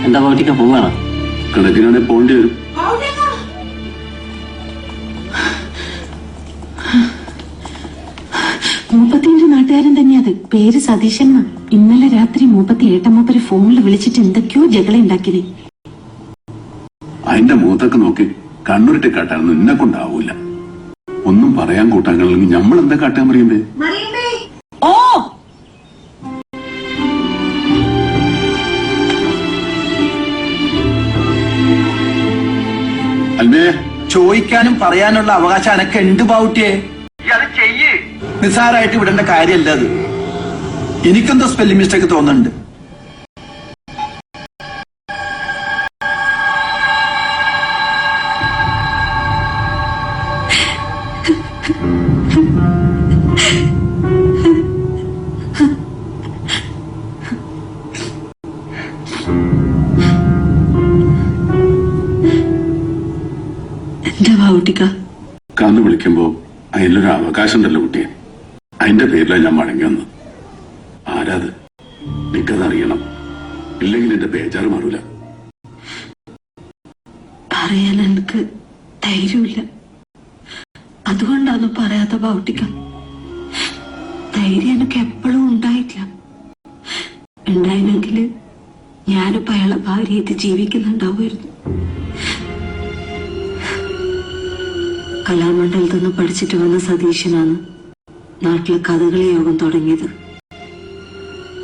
എന്താ വീട്ടിലേക്ക് പോവാണ്? കണക്കിനാണെ പോണ്ടി വരും. മൂപ്പത്തിന്റെ നാട്ടുകാരൻ തന്നെയത്. പേര് സതീശൻ. ഇന്നലെ രാത്രി മൂപ്പത്തി ഏട്ടമ്മൂപ്പര് ഫോണിൽ വിളിച്ചിട്ട് എന്തൊക്കെയോ ജകള ഉണ്ടാക്കിയത്. അതിന്റെ മുഖത്തൊക്കെ നോക്കി കണ്ണുരുട്ടി കാട്ടാനൊന്നും എന്നെ കൊണ്ടാവൂല. ഒന്നും പറയാൻ കൂട്ടാങ്ങളിൽ നമ്മൾ എന്താ കാട്ടാൻ പറയുമ്പേ? ഓ അല്ലേ, ചോദിക്കാനും പറയാനുള്ള അവകാശം അനക്ക് ഉണ്ട് ബാവുട്ടിയെ. നിസ്സാരായിട്ട് വിടേണ്ട കാര്യമല്ല അത്. എനിക്കെന്തോ സ്പെല്ലിംഗ് മിസ്റ്റേക്ക് തോന്നുന്നുണ്ട്. എന്താ ബാവുട്ടിക്ക? കന്ന് വിളിക്കുമ്പോ അതിലൊരു അവകാശം ഉണ്ടല്ലോ കുട്ടിയെ. അതിന്റെ പേരിലാണ് ഞാൻ മടങ്ങി വന്നത്. ആരാത്? എനിക്കതറിയണം. ഇല്ലെങ്കിൽ എന്റെ ബേജാറ് മാറൂല. പറയാൻ എനിക്ക് ധൈര്യമില്ല. അതുകൊണ്ടാണ് പറയാത്ത ബാവുട്ടിക്ക. ധൈര്യം എനിക്ക് എപ്പോഴും ഉണ്ടായിട്ടില്ല. ഉണ്ടായിരുന്നെങ്കിൽ ഞാനിപ്പോ അയാളെ ഭാര്യയായിട്ട് ജീവിക്കുന്നുണ്ടാവുമായിരുന്നു. കലാമണ്ഡലത്തിൽ നിന്ന് പഠിച്ചിട്ട് വന്ന സതീശനാണ് നാട്ടിലെ കഥകളി യോഗം തുടങ്ങിയത്.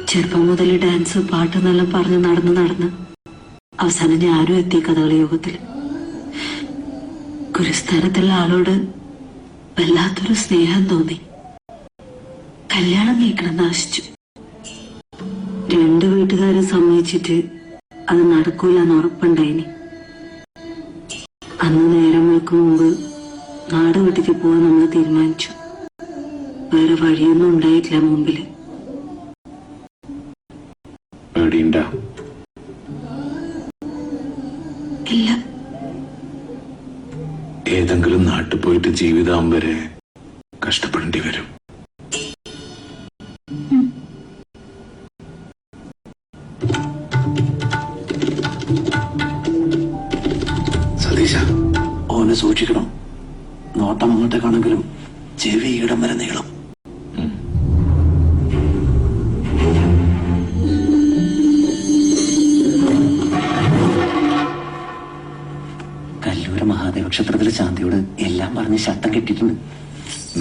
ചെറുപ്പം മുതൽ ഡാൻസ് പാട്ടെന്നെല്ലാം പറഞ്ഞ് നടന്ന് അവസാനം ഞാനും എത്തി കഥകളി യോഗത്തിൽ. ഗുരുസ്ഥാനത്തുള്ള ആളോട് വല്ലാത്തൊരു സ്നേഹം തോന്നി. കല്യാണം കഴിക്കണം ആശിച്ചു. രണ്ടു വീട്ടുകാരെ സമ്മതിച്ചിട്ട് അത് നടക്കൂലെന്ന് ഉറപ്പുണ്ടായിനി. അന്ന് നേരം വെക്കും മുമ്പ് നാട് വീട്ടിലേക്ക് പോവാൻ നമ്മൾ തീരുമാനിച്ചു. വേറെ വഴിയൊന്നും ഉണ്ടായിട്ടില്ല മുമ്പില്. ഇല്ല. ഏതെങ്കിലും നാട്ടിൽ പോയിട്ട് ജീവിതം വരെ കഷ്ടപ്പെടേണ്ടി വരും. സതീശ, ഓനെ സൂക്ഷിക്കണം. നോട്ടം അങ്ങോട്ടേക്കാണെങ്കിലും ചെവി ഇടം വരെ നീളം. കല്ലൂര മഹാദേവ ക്ഷേത്രത്തിലെ ശാന്തിയോട് എല്ലാം പറഞ്ഞ് ശട്ടം കെട്ടിയിട്ടുണ്ട്.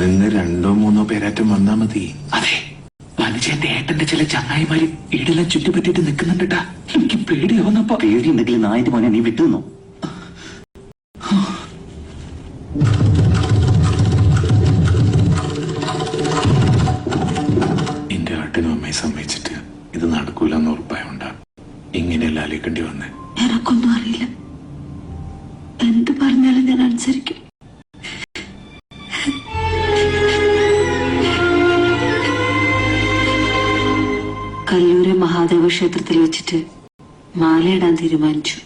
നിങ്ങൾ 2-3 പേരാറ്റം വന്നാ മതി. അതെ, അനുജന്റെ ഏട്ടന്റെ ചില ചങ്ങായിമാര് ഇടെല്ലാം ചുറ്റിപ്പറ്റിട്ട് നിൽക്കുന്നുണ്ടാ. എനിക്ക് പേടിയാവുന്നപ്പോ. പേടിയുണ്ടെങ്കിൽ നായന്റെ മോനെ നീ വിട്ടുനിന്നോ? എന്റെ ഏട്ടനും അമ്മയെ സമ്മതിച്ചിട്ട് ഇത് നടക്കൂലെന്ന് ഉറപ്പായോണ്ടാ ഇങ്ങനെയല്ല ആലോചിക്കേണ്ടി വന്നേ. എനക്കൊന്നും അറിയില്ല. എന്ത് പറഞ്ഞാലും ഞാൻ അനുസരിക്കും. കല്ലൂരെ മഹാദേവ ക്ഷേത്രത്തിൽ വെച്ചിട്ട് മാലയിടാൻ തീരുമാനിച്ചു.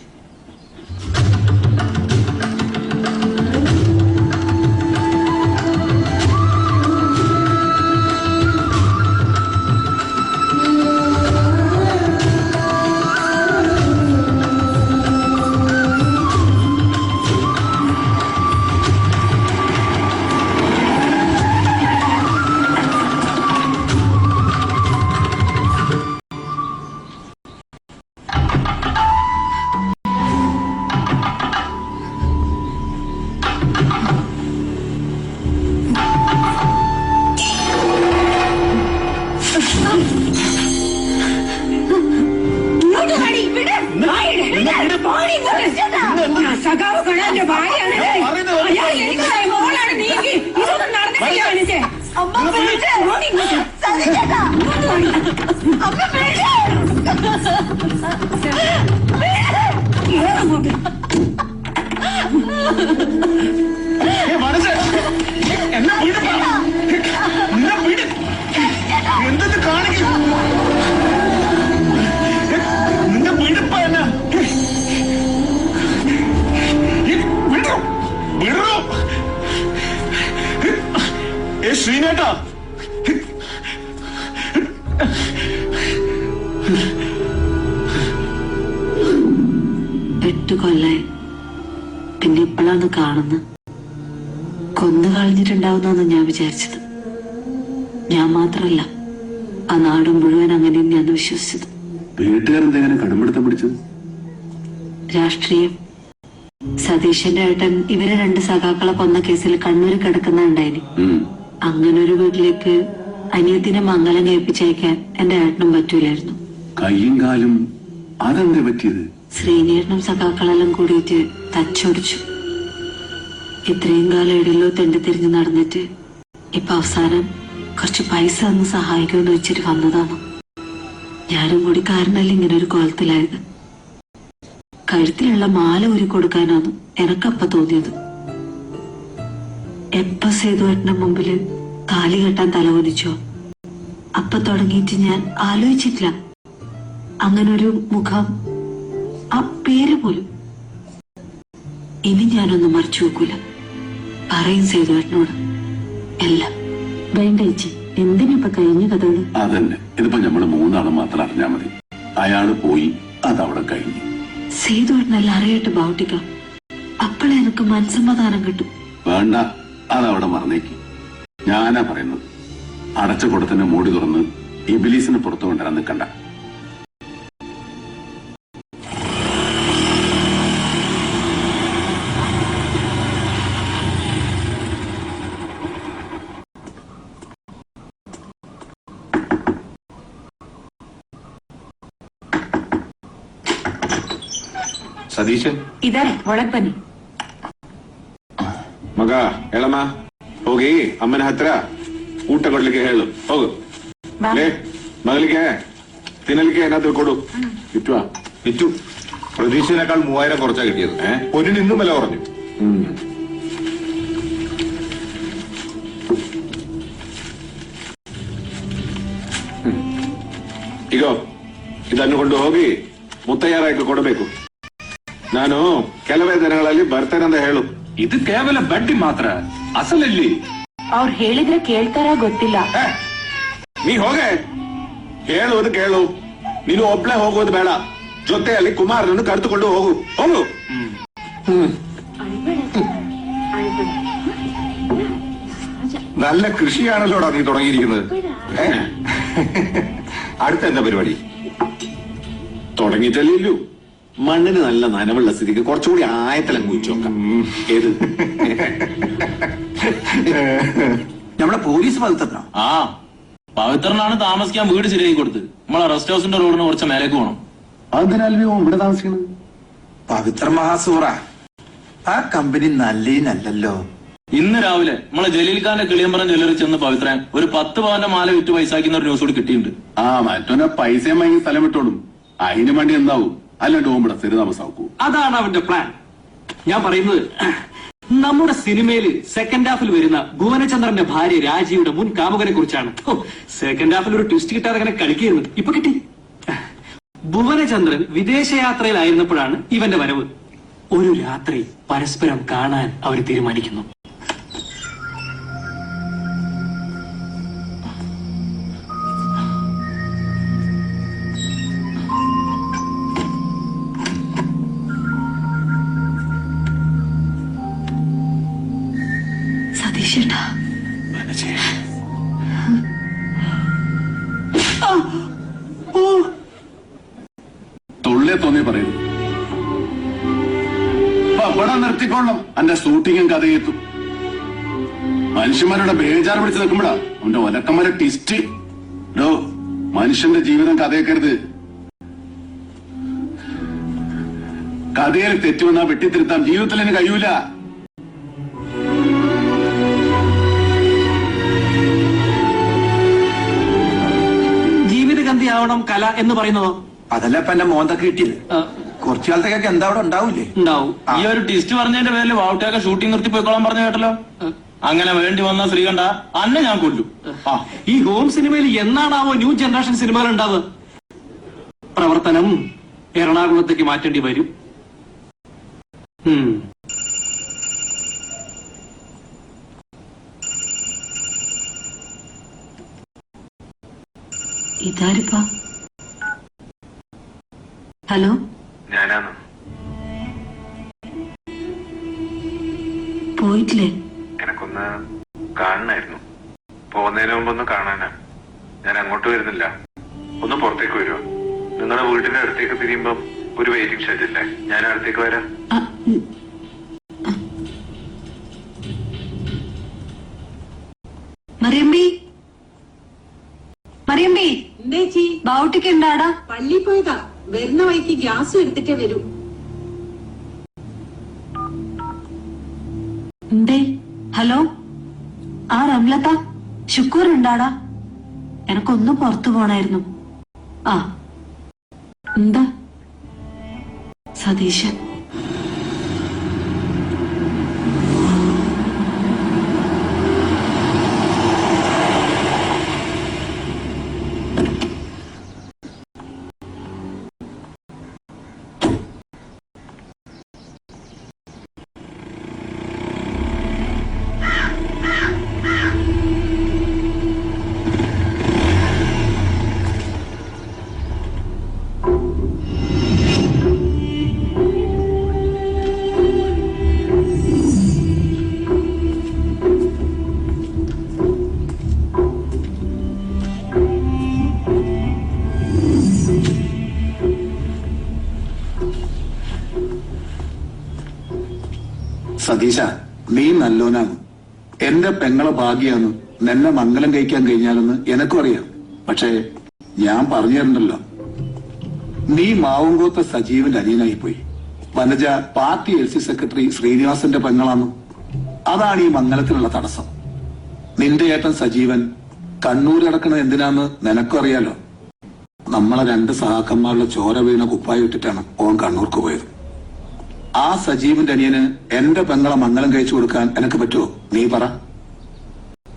സഖാവ് കണാന്റെ ഭാര്യയാണ്. അയാൾ എനിക്ക് മോളാണ്. നീക്കി ഇതൊന്നും നടന്നില്ല. മനുഷ്യ എന്തെന്ന് കാണിക്കും. നിന്റെ വീടിപ്പ എന്നാ വിടറോ? ശ്രീനേട്ടാ, 8 കൊല്ലായി. പിന്നെ ഇപ്പോഴാണ് കാണുന്നത്. കൊന്നു കളഞ്ഞിട്ടുണ്ടാവുന്ന ഞാൻ വിചാരിച്ചത്. ഞാൻ മാത്രല്ല, ആ നാട് മുഴുവൻ അങ്ങനെ തന്നെയാണ് വിശ്വസിച്ചത്. വീട്ടുകാരെന്തെങ്ങനെ കടുംപിടുത്തം പിടിച്ചത്? രാഷ്ട്രീയം. സതീശന്റെ ഏട്ടൻ ഇവരെ 2 സഖാക്കളെ കൊന്ന കേസിൽ കണ്ണൂര് കിടക്കുന്നുണ്ടായിന്. അങ്ങനെ ഒരു വീട്ടിലേക്ക് അനിയത്തിനെ മംഗലം കേൾപ്പിച്ചയക്കാൻ എന്റെ ഏട്ടനും പറ്റൂലായിരുന്നു. കയ്യും കാലും അതെന്താ പറ്റിയത്? ശ്രീനേട്ടനും സഖാക്കളെല്ലാം കൂടിയിട്ട് തച്ചൊടിച്ചു. ഇത്രയും കാലം എവിടെയല്ലോ തെണ്ടി തിരിഞ്ഞ് നടന്നിട്ട് ഇപ്പൊ അവസാനം കുറച്ച് പൈസ ഒന്ന് സഹായിക്കുമെന്ന് വെച്ചിട്ട് വന്നതാണ്. ഞാനും കൂടി കാരണല്ല ഇങ്ങനെ ഒരു കോലത്തിലായത്. കഴുത്തിലുള്ള മാല ഊരി കൊടുക്കാനാണ് എനക്കപ്പ തോന്നിയത്. എപ്പ സേതുവേട്ടന്റെ മുമ്പില് താലി കെട്ടാൻ തലവനിച്ചോ അപ്പൊ തുടങ്ങിയിട്ട് ഞാൻ ആലോചിച്ചിട്ടില്ല അങ്ങനൊരു മുഖം, ആ പേര് പോലും. ഇനി ഞാനൊന്നും മറിച്ചു വെക്കൂല. പറയും സേതുവേട്ടനോട് എല്ലാം. വേണ്ട ചേച്ചി, എന്തിനിപ്പൊ കഴിഞ്ഞ കഥകള്? അതന്നെ, ഇതിപ്പോ നമ്മള് 3 ആളും മാത്രം അറിഞ്ഞാ മതി. അയാള് പോയി, അതവിടെ കഴിഞ്ഞു. സേതുവേട്ടനെല്ലാം അറിയട്ടെ ബൗട്ടിക്ക. അപ്പോഴേ എനിക്ക് മനസ്സമാധാനം കിട്ടും. വേണ്ട, അതവിടെ മറന്നേക്ക്. ഞാനാ പറയുന്നത്, അടച്ച കുടത്തിന്റെ മൂടി തുറന്ന് ഇബിലീസിന് പുറത്തു കൊണ്ടുവരാൻ നിൽക്കണ്ട. ಸತೀಶನ್ ಇದಾರೆ, ಒಳಗ್ ಬನ್ನಿ. ಮಗ ಹೇಳಮ್ಮ, ಹೋಗಿ ಅಮ್ಮನ ಹತ್ರ ಊಟ ಕೊಡ್ಲಿಕ್ಕೆ ಹೇಳು. ಹೋಗು. ಲೇ, ಮಗಳಿಗೆ തിന്നലിക്ക് അതിനകത്ത് കൊടു. വിറ്റുവാ? വിറ്റു. പ്രതീക്ഷനേക്കാൾ 3000 കുറച്ചാ കിട്ടിയത്. പൊന്നിന് ഇന്നും വില കുറഞ്ഞു. ಇಗೋ ಇದನ್ನು ಕೊಂಡು ಹೋಗಿ ಮುತ್ತಯ್ಯರಾಯ್ಕೆ ಕೊಡಬೇಕು. ನಾನು ಕೆಲವೇ ದಿನಗಳಲ್ಲಿ ಬರ್ತೇನೆ ಅಂತ ಹೇಳು. ಇದು ಕೇವಲ ಬಡ್ಡಿ ಮಾತ್ರ, ಅಸಲಲ್ಲಿ. ಅವ್ರು ಹೇಳಿದ್ರೆ ಕೇಳ್ತಾರ ಗೊತ್ತಿಲ್ಲ. ನೀ ಹೋಗೆ, ಹೇಳುವುದು ಕೇಳು. ನೀನು ಒಬ್ಳೆ ಹೋಗೋದು ಬೇಡ, ಜೊತೆಯಲ್ಲಿ ಕುಮಾರನನ್ನು ಕರೆದುಕೊಂಡು ಹೋಗು. ಹೋಗು. നല്ല കൃഷിയാണല്ലോടാ നീ തുടങ്ങിയിരിക്കുന്നത്. അടുത്ത എന്താ പരിപാടി? തുടങ്ങിയിട്ടല്ലോ. മണ്ണിന് നല്ല നനവുള്ള സ്ഥിതിക്ക് കുറച്ചുകൂടി ആയത്തിലങ്ങ് കുഴിച്ചു നോക്കാം. ഏത് നമ്മളെ പോലീസ് പവിത്രനോ? ആ, പവിത്രനാണ് താമസിക്കാൻ വീട് ശരിയാക്കി കൊടുത്ത്. നമ്മളെ റെസ്റ്റ് ഹൗസിന്റെ റോഡിന് കുറച്ച് മേലേക്ക് പോകണം. അതിനാലും ഇവിടെ താമസിക്കണം. പവിത്ര മഹാസൂറ, ആ കമ്പനി നല്ലല്ലോ. ഇന്ന് രാവിലെ നമ്മളെ ജലീൽ ഖാന്റെ കിളിയമ്പറം ജ്വല്ലറി ചെന്ന് പവിത്രൻ ഒരു 10 പവന്റെ മാല വിറ്റ് പൈസാക്കുന്ന ഒരു ന്യൂസ് കൂടി കിട്ടിയിട്ടുണ്ട്. ആ, മറ്റൊന്നെ പൈസയും വാങ്ങി സ്ഥലം വിട്ടോളും. അതിന് വേണ്ടി എന്താവും? അല്ലാണ്ട് ഓമ്പടെ സ്ഥിര താമസാക്കൂ. അതാണ് അവന്റെ പ്ലാൻ. ഞാൻ പറയുന്നത്, നമ്മുടെ സിനിമയില് സെക്കൻഡ് ഹാഫിൽ വരുന്ന ഭുവനചന്ദ്രന്റെ ഭാര്യ രാജിയുടെ മുൻ കാമുകനെ കുറിച്ചാണ്. സെക്കൻഡ് ഹാഫിൽ ഒരു ട്വിസ്റ്റ് കിട്ടാതെ അങ്ങനെ കളിക്കുന്നു. ഇപ്പൊ കിട്ടി. ഭുവനചന്ദ്രൻ വിദേശയാത്രയിലായിരുന്നപ്പോഴാണ് ഇവന്റെ വരവ്. ഒരു രാത്രി പരസ്പരം കാണാൻ അവർ തീരുമാനിക്കുന്നു. സതീശേട്ടാ, തൊള്ളേ തോന്നി പറയുന്നു. അവിടെ നിർത്തിക്കൊള്ളണം. എന്റെ ഷൂട്ടിങ്ങും കഥയെത്തും. മനുഷ്യന്മാരുടെ ബേജാറ് പിടിച്ച് നിൽക്കുമ്പോഴാ അവന്റെ ഒലക്കന്മാരെ ടിസ്റ്റ്. ഡോ, മനുഷ്യന്റെ ജീവിതം കഥയേക്കരുത്. കഥയിൽ തെറ്റുവന്നാ വെട്ടിത്തിരുത്താം. ജീവിതത്തിൽ എനിക്ക് കഴിയൂല. ജീവിതഗന്ധിയാവണം കല എന്ന് പറയുന്നതോ? അതല്ല ഇപ്പൊ എന്റെ മോന്തൊക്കെ കിട്ടിയത്. കുറച്ചു കാലത്തേക്കൊക്കെ എന്താ അവിടെ ഉണ്ടാവൂലേ? ഉണ്ടാവും. ഈ ഒരു ടിസ്റ്റ് പറഞ്ഞതിന്റെ പേരിൽ വാവുട്ടിയൊക്കെ ഷൂട്ടിംഗ് നിർത്തി പോയിക്കോളാൻ പറഞ്ഞു കേട്ടല്ലോ. അങ്ങനെ വേണ്ടി വന്ന ശ്രീകണ്ഠ അന്നെ ഞാൻ കൊല്ലു. ഈ ഹോം സിനിമയിൽ എന്നാണാവോ ന്യൂ ജനറേഷൻ സിനിമകൾ ഉണ്ടാവുക? പ്രവർത്തനം എറണാകുളത്തേക്ക് മാറ്റേണ്ടി വരും. ഇതാരിപ്പാ? ഹലോ, ഞാനാണ്. പോയിട്ടില്ലേ? എനക്കൊന്ന് കാണണമായിരുന്നു. പോകുന്നതിന് മുമ്പ് ഒന്ന് കാണാനാ. ഞാൻ അങ്ങോട്ട് വരുന്നില്ല. ഒന്ന് പുറത്തേക്ക് വരുമോ? നിങ്ങളുടെ വീടിന്റെ അടുത്തേക്ക് തിരിയുമ്പം ഒരു വെയിറ്റിംഗ് ഷെഡ് ഇല്ലേ? ഞാൻ അടുത്തേക്ക് വരാം. മറിയമ്പി, മറിയമ്പി, എന്തേച്ചി? ബാവുട്ടിക്ക് ഉണ്ടാടാ? പള്ളി പോയതാ. വരുന്ന വഴിക്ക് ഗ്യാസും എടുത്തിട്ടേ വരൂ. എന്തേ? ഹലോ, ആ റംലത്ത, ശുക്കൂർ ഉണ്ടാടാ? എനക്കൊന്ന് പുറത്തു പോണായിരുന്നു. ആ, എന്താ? സതീശൻ. സതീശ, നീ നല്ലോനാണ്. എന്റെ പെങ്ങളെ ഭാഗ്യാന്ന് നിന്നെ മംഗലം കഴിക്കാൻ കഴിഞ്ഞാലെന്ന് എനക്കും അറിയാം. പക്ഷേ ഞാൻ പറഞ്ഞു തരണ്ടല്ലോ. നീ മാവുങ്കോത്തെ സജീവന്റെ അനിയനായി പോയി. വനജ പാർട്ടി LC സെക്രട്ടറി ശ്രീനിവാസന്റെ പെങ്ങളാണ്. അതാണ് ഈ മംഗലത്തിലുള്ള തടസ്സം. നിന്റെ ഏട്ടൻ സജീവൻ കണ്ണൂർ കിടക്കണത് എന്തിനാന്ന് നിനക്കും അറിയാലോ. നമ്മളെ 2 സഹാക്കന്മാരുടെ ചോര വീണ കുപ്പായി ഇട്ടിട്ടാണ് ഓൻ കണ്ണൂർക്ക് പോയത്. ആ സജീവന്റെ അനിയന് എന്റെ പെങ്ങളെ മംഗലം കഴിച്ചു കൊടുക്കാൻ എനിക്ക് പറ്റുമോ? നീ പറ.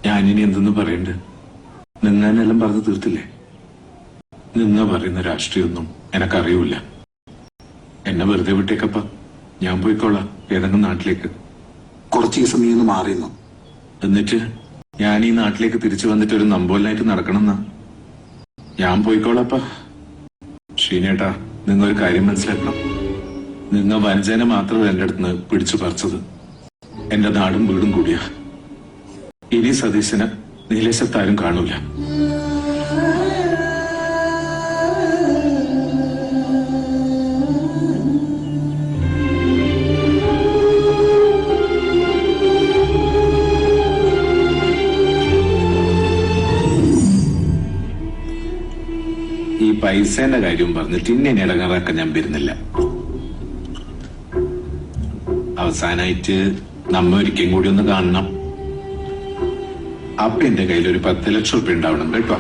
ഞാനിനി എന്തെന്ന് പറയണ്ട്? നിന്നെല്ലാം പറഞ്ഞു തീർത്തില്ലേ? നിങ്ങ പറയുന്ന രാഷ്ട്രീയമൊന്നും എനക്കറിയൂല. എന്നെ വെറുതെ വിട്ടേക്കപ്പ. ഞാൻ പോയിക്കോളാം ഏതെങ്കിലും നാട്ടിലേക്ക്. കുറച്ച് ദിവസം നീ ഒന്ന് മാറിയെന്നു. എന്നിട്ട് ഞാൻ ഈ നാട്ടിലേക്ക് തിരിച്ചു വന്നിട്ട് ഒരു നമ്പോലായിട്ട് നടക്കണമെന്നാ? ഞാൻ പോയിക്കോളാപ്പ. ശ്രീനേട്ടാ, നിങ്ങൾ ഒരു കാര്യം മനസ്സിലാക്കണം. നിങ്ങൾ വനജനെ മാത്രമല്ല എന്റെ അടുത്ത് പിടിച്ചു പറിച്ചത്, എന്റെ നാടും വീടും കൂടിയാ. ഇനി സതീശന് നീലേശത്താരും കാണൂല. ഈ പൈസേന്റെ കാര്യം പറഞ്ഞിട്ട് ഇന്നെ ഇടങ്ങാറാക്കാൻ ഞാൻ വരുന്നില്ല. അവസാനായിട്ട് നമ്മ ഒരിക്കലും കൂടി ഒന്ന് കാണണം. അപ്പൊ എന്റെ കയ്യിൽ ഒരു 10 ലക്ഷം റുപ്യ ഉണ്ടാവണം കേട്ടോ.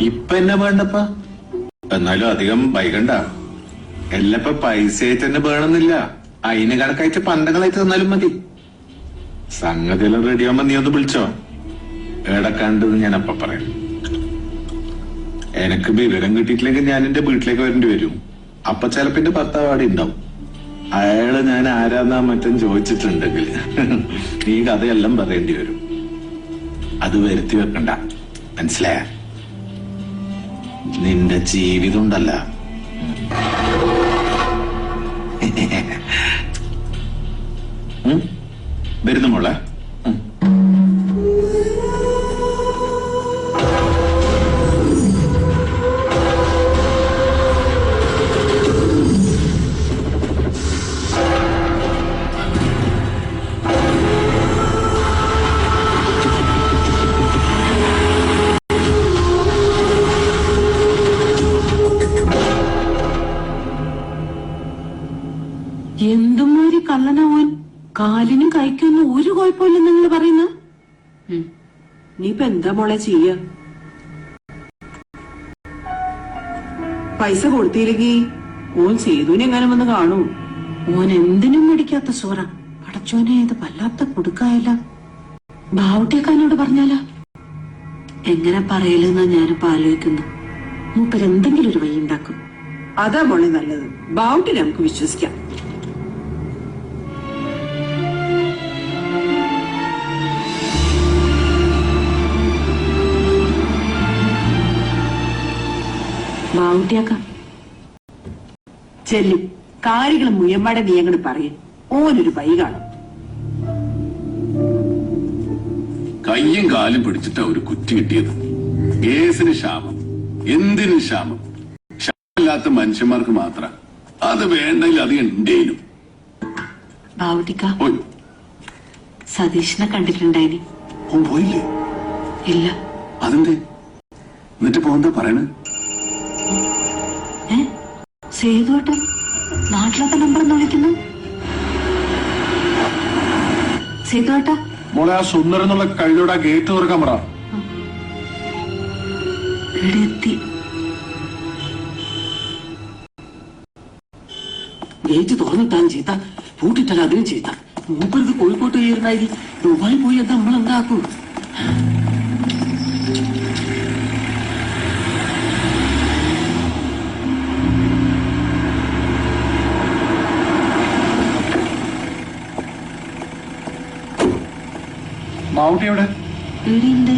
ഇപ്പൊ എന്നെ വേണ്ടപ്പ. എന്നാലും അധികം വൈകണ്ട. എല്ലപ്പ പൈസയായിട്ട് തന്നെ വേണമെന്നില്ല. അതിന് കണക്കായിട്ട് പണ്ടങ്ങളായിട്ട് തന്നാലും മതി. സംഗതിയെല്ലാം റെഡിയാകുമ്പോ നീ ഒന്ന് വിളിച്ചോ. എടക്കണ്ടെന്ന് ഞാൻ അപ്പ പറയാം. എനക്ക് വിവരം കിട്ടിയിട്ടില്ലെങ്കിൽ ഞാൻ എന്റെ വീട്ടിലേക്ക് വരേണ്ടി വരും. അപ്പൊ ചിലപ്പോ എന്റെ ഭർത്താവ് അവിടെ ഉണ്ടാവും. അയാള് ഞാൻ ആരാന്നാ മറ്റും ചോദിച്ചിട്ടുണ്ടെങ്കിൽ ഈ കഥയെല്ലാം പറയേണ്ടി വരും. അത് വരുത്തി വെക്കണ്ട, മനസ്സിലായ? നിന്റെ ജീവിതം ഉണ്ടല്ല. വരുന്നു മോളെ. എന്തുമാതിരി കള്ളനാവാൻ. കാലിനും കൈക്കൊന്നും ഒരു കുഴപ്പമില്ലെന്ന് നിങ്ങൾ പറയുന്ന. നീയിപ്പൊ എന്താ മോളെ ചെയ്യ? പൈസ കൊടുത്തില്ലെങ്കിൽ ഓൻ സേതുവിനെങ്ങാനും വന്ന് കാണൂ. ഓൻ എന്തിനും മേടിക്കാത്ത സോറ. പടച്ചോനെ, ഇത് വല്ലാത്ത കൊടുക്കായല്ല. ബാവുട്ടേക്കാനോട് പറഞ്ഞാലാ? എങ്ങനെ പറയലെന്നാ ഞാനിപ്പോ ആലോചിക്കുന്നു. മൂപ്പരെന്തെങ്കിലും ഒരു വഴി ഉണ്ടാക്കും. അതാ മോളെ നല്ലത്. ബാവുട്ടിനെ നമുക്ക് വിശ്വസിക്കാം. ബാവുട്ടിയാക്ക ചെല്ലും കാര്യങ്ങൾ മുയമ്മാടെ നീ അങ്ങോട്ട് പറയും. ഓനൊരു പൈ കാണും. കയ്യും കാലും പിടിച്ചിട്ടാ ഒരു കുറ്റി കിട്ടിയത്. കേസിന് ക്ഷാമം, എന്തിനും ക്ഷാമം. ക്ഷാമില്ലാത്ത മനുഷ്യന്മാർക്ക് മാത്രം. അത് വേണ്ടെങ്കിൽ അത് ഉണ്ടേനും. ബാവുട്ടിക്ക പോയി. സതീഷിനെ കണ്ടിട്ടുണ്ടായിനി. ഓൻ പോയില്ലേ? ഇല്ല. അതെന്തേ? എന്നിട്ട് പോന്താ പറയണ? സേതുവേട്ടൻ നാട്ടിലത്തെ നമ്പർ എന്ന് വിളിക്കുന്നു. സേതുവേട്ട മോളെ ആ സുന്ദരം എന്നുള്ള കഴുതോടെ ആ ഗേറ്റ് തുറക്കാൻ പറ. ഇവിടെ എത്തി. ഗേറ്റ് തുറന്നിട്ടാലും ചീത്ത, പൂട്ടിട്ടാൽ അതിനും ചീത്ത. മൂപ്പർക്ക് കോഴിക്കോട്ട് കയറുന്നായി ദുബായി പോയി അത് നമ്മളെന്താക്കൂ? മാവുട്ടി എവിടെ? ഇവിടെയുണ്ട്.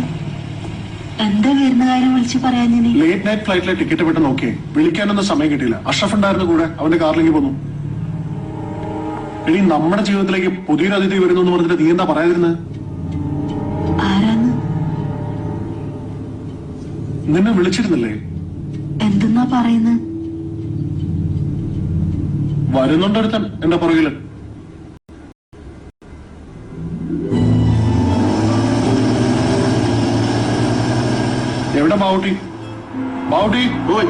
എന്താ വരുന്ന കാര്യം വിളിച്ചു പറയാൻ? ലേറ്റ് നൈറ്റ് ഫ്ലൈറ്റിലെ ടിക്കറ്റ് പെട്ട് നോക്കിയേ, വിളിക്കാനൊന്നും സമയം കിട്ടിയില്ല. അഷ്റഫ് ഉണ്ടായിരുന്നു കൂടെ, അവന്റെ കാറിലേക്ക് പോന്നു. ഇനി നമ്മുടെ ജീവിതത്തിലേക്ക് പുതിയൊരു അതിഥി വരുന്നു എന്ന് പറഞ്ഞിട്ട് നീ എന്താ പറയാതിരുന്നത്? ആരാന്ന്? നിന്നെ വിളിച്ചിരുന്നില്ലേ? എന്തെന്നാ പറയുന്നത്? വരുന്നുണ്ടൊരുത്തൻ എന്റെ പുറകില്. എവിടെ ബാവുട്ടി? ബാവുട്ടി പോയി.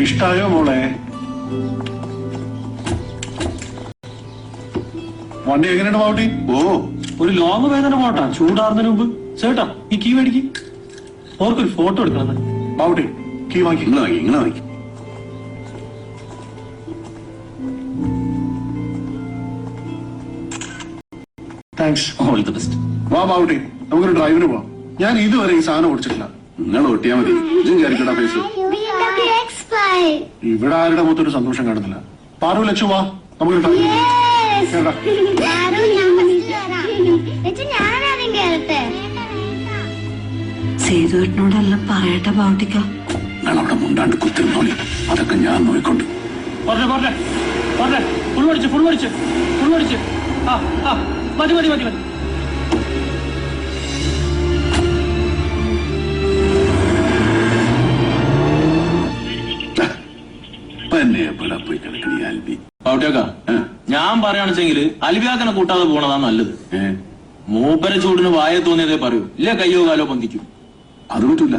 ഇഷ്ടായോ മോളെ? വണ്ടി എങ്ങനെയുണ്ട് ബാവുട്ടി? ഓ, ഒരു ലോങ് വേദന പോട്ടാ, ചൂടാറുന്നതിന് മുമ്പ്. ചേട്ടാ ഈ കീ മേടിക്ക്, ഓർക്കൊരു ഫോട്ടോ എടുക്കണം. ബാവുട്ടി കീ വാങ്ങി. ഇങ്ങനെ വാങ്ങി, ഇങ്ങനെ വാങ്ങി. താങ്ക്സ്. All the best. വാ ബാവുട്ടി, നമുക്കൊരു ഡ്രൈവിന് പോവാം. ഞാൻ ഇതുവരെ ഈ സാധനം ഓടിച്ചിട്ടില്ല. നിങ്ങൾ ഓട്ടിയാ മതി. ഇതും കയറിക്കടാ ഫേസ്. ഇവിടെ ആരുടെ മൊത്തൊരു സന്തോഷം കാണുന്നില്ല. പാറു ലച്ചു വാ, നമുക്കൊരു ഡ്രൈവിന് പോവാം. സേതുവേട്ടനോടെല്ലാം പറയട്ടെ ബാവുട്ടിക്ക. നിങ്ങൾ അവിടെ മുണ്ടാണ്ട് കുത്തിരുന്നോളി, അതൊക്കെ ഞാൻ നോയിക്കൊണ്ട്. ഫുൾ പഠിച്ച് മതി മതി മതി മതി. എന്നെ എവിടെ പോയി കിടക്കണി ആൽബി? ബാവുട്ടിയാക്ക, ഞാൻ പറയുകയാണെച്ചെങ്കില് അൽബിയാക്കനെ കൂട്ടാതെ പോണതാ നല്ലത്. മൂപ്പര ചൂടിന് വായ തോന്നിയതേ പറയൂ, ഇല്ല കയ്യോ കാലോ പൊന്തിക്കും. അത് പറ്റൂല.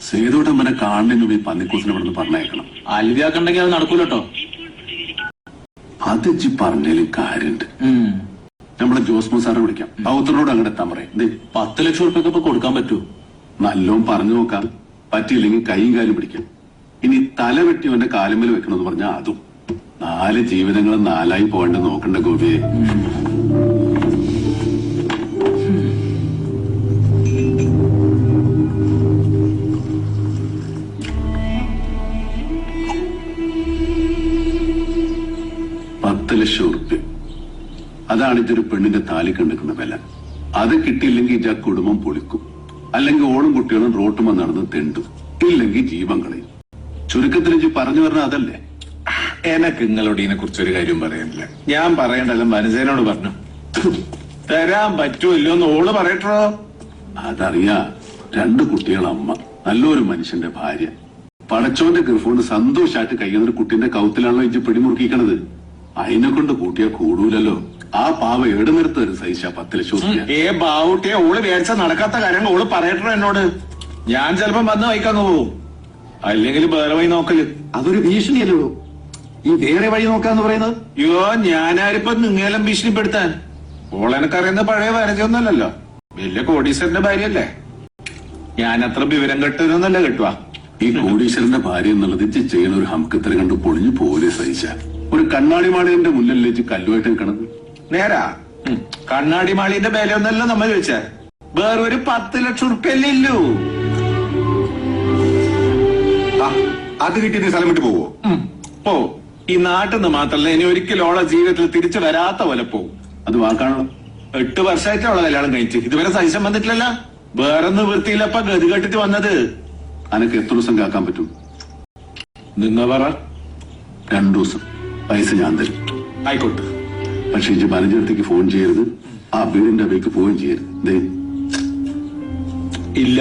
സേതോട്ടമ്മനെ കാണുന്നതിന് ഈ പന്നിക്കൂസിനെ ഇവിടെ നിന്ന് പറഞ്ഞയക്കണം. അൽബിയാക്കുണ്ടെങ്കിൽ അത് നടക്കൂലട്ടോ. അത് ഇജ്ജ് പറഞ്ഞാലും കാര്യണ്ട്. നമ്മളെ ജോസ്മോ സാറെ വിളിക്കാം. ഔത്തറോട് അങ്ങോട്ട് എത്താൻ പറയാം. 10 ലക്ഷം ഉറുപ്പൊക്കെ ഇപ്പൊ കൊടുക്കാൻ പറ്റൂ? നല്ലോണം പറഞ്ഞു നോക്കാം. പറ്റിയില്ലെങ്കിൽ കൈയും കാലും പിടിക്കാം. ഇനി തല വെട്ടിവന്റെ കാലുമ്മൽ വെക്കണമെന്ന് പറഞ്ഞാൽ അതും. 4 ജീവിതങ്ങൾ 4ആയി പോകേണ്ട നോക്കണ്ട ഗോപിയെ. ₹10,00,000. അതാണ് ഇതൊരു പെണ്ണിന്റെ താലി കണ്ടെക്കുന്ന വില. അത് കിട്ടിയില്ലെങ്കിൽ ഇജ കുടുംബം പൊളിക്കും. അല്ലെങ്കിൽ ഓളും കുട്ടികളും റോട്ടുമ നടന്ന് തെണ്ടും. ഇല്ലെങ്കിൽ ജീവൻ കളയും. ചുരുക്കത്തിൽ ഇജ് പറഞ്ഞു പറഞ്ഞ അതല്ലേ? എനക്ക് നിങ്ങളോട് ഇതിനെ കുറിച്ച് ഒരു കാര്യം പറയാനില്ല. ഞാൻ പറയേണ്ടല്ലോ മനസ്സേനോട് പറഞ്ഞു. തരാൻ പറ്റുമോ ഇല്ലോന്ന് ഓള് പറയട്ടോ. അതറിയാ. 2 കുട്ടികളമ്മ, നല്ലൊരു മനുഷ്യന്റെ ഭാര്യ. പടച്ചോന്റെ ഗർഭോണ്ട് സന്തോഷായിട്ട് കഴിയുന്ന ഒരു കുട്ടിന്റെ കൗത്തിലാണല്ലോ ഇജ്ജ് പിടിമുറുക്കിക്കണത്. അതിനെ കൊണ്ട് കൂട്ടിയാ കൂടൂലല്ലോ. ആ പാവ എവിടെ നിർത്തരുത് സൈഷ 10 ലക്ഷം രൂപ. ബാവുട്ടിയെ ഓള് വിചാരിച്ച നടക്കാത്ത കാര്യങ്ങൾ ഓള് പറയട്ടോ എന്നോട്. ഞാൻ ചിലപ്പം വന്ന് വൈക്കങ്ങ് പോവും, അല്ലെങ്കിൽ വേറെ വഴി നോക്കല്. അതൊരു ഭീഷണിയല്ലോ ഈ വേറെ വഴി നോക്കാന്ന് പറയുന്നത്. അയ്യോ, ഞാനാരിപ്പോ നിങ്ങളെല്ലാം ഭീഷണിപ്പെടുത്താൻ. ഓളെനക്കറിയുന്ന പഴയ പരിചയമൊന്നുമല്ലല്ലോ. വലിയ കോടീശ്വരന്റെ ഭാര്യയല്ലേ. ഞാൻ അത്ര വിവരം കെട്ടുന്നല്ല കെട്ടുവാ. ഈ കോടീശ്വരന്റെ ഭാര്യ എന്നുള്ളത് ഇജ്ജ് ചെയ്യുന്ന ഒരു ഹംക്കത്തിനെ കണ്ട് പൊളിഞ്ഞു പോലെ സൈഷ. ഒരു കണ്ണാടി മാളിന്റെ മുന്നിലല്ലേ ഇജ്ജ് കല്ലുമായിട്ട് നിൽക്കണത്? നേരാ. കണ്ണാടി മാളിന്റെ വിലയൊന്നല്ല നമ്മൾ ചോദിച്ചാ. വേറൊരു 10 ലക്ഷം ഉറുപ്പ്യല്ലേ ഇല്ലൂ. അത് കിട്ടി നീ സ്ഥലം വിട്ട് പോവോ? പോ. ഈ നാട്ടിൽ നിന്ന് മാത്രല്ല, ഇനി ഒരിക്കലും ഓളെ ജീവിതത്തിൽ തിരിച്ചു വരാത്ത പോലെ പോവും. അത് വാക്കാണല്ലോ. 8 വർഷമായിട്ട് അവളെ കല്യാണം കഴിച്ച് ഇതുവരെ സഹിച്ചം വന്നിട്ടില്ലല്ല. വേറെ നിവൃത്തിയില്ലപ്പ ഗതി കെട്ടിട്ട് വന്നത്. അനക്ക് എത്ര ദിവസം കാക്കാൻ പറ്റും? നിങ്ങ പറ. 2 ദിവസം പൈസ ഞാൻ തരും. ആയിക്കോട്ടെ. പക്ഷെ ഇജ്ജ് മാനേജർക്ക് ഫോൺ ചെയ്യരുത്, ആ വീടിന്റെ അവിടേക്ക് പോവുകയും ചെയ്യരുത്. ദേ ഇല്ല.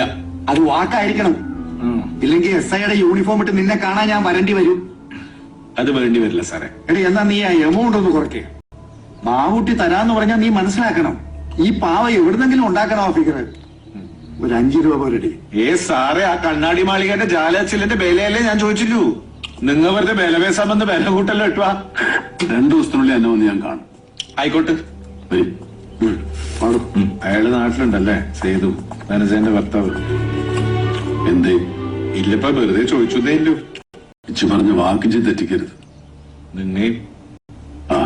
അത് വാക്കായിരിക്കണം. ഇല്ലെങ്കിൽ SIയുടെ യൂണിഫോം ഇട്ട് നിന്നെ കാണാൻ ഞാൻ വരേണ്ടി വരും. അത് വേണ്ടി വരില്ല സാറേ. എടി എന്നാ നീ ആ എമൗണ്ട് ഒന്ന് കുറയ്ക്കേ. മാവൂട്ടി തരാന്ന് പറഞ്ഞാൽ നീ മനസ്സിലാക്കണം, ഈ പാവ എവിടുന്നെങ്കിലും ഉണ്ടാക്കണോ ഫിഗർ. ഒരു 5 രൂപ പോരടി. സാറേ, ആ കണ്ണാടി മാളികന്റെ ജാലച്ചിലിന്റെ വിലയല്ലേ ഞാൻ ചോദിച്ചില്ലൂ. നിങ്ങ വെറുതെ വില പേസാമെന്ന് വില കൂട്ടല്ലോ ഇട്ടുവാ. 2 ദിവസത്തിനുള്ളിൽ എന്നെ വന്ന് ഞാൻ കാണും. ആയിക്കോട്ടെ. വരും. അയാള് നാട്ടിലുണ്ടല്ലേ? സേതു, മാനേജറിന്റെ ഭർത്താവ്. എന്തേ? ഇല്ലപ്പ വെറുതെ ചോദിച്ചതേ ഇല്ലു. ഇച്ചു പറഞ്ഞ വാക്കിച്ച് തെറ്റിക്കരുത്. നിന്നെ ആ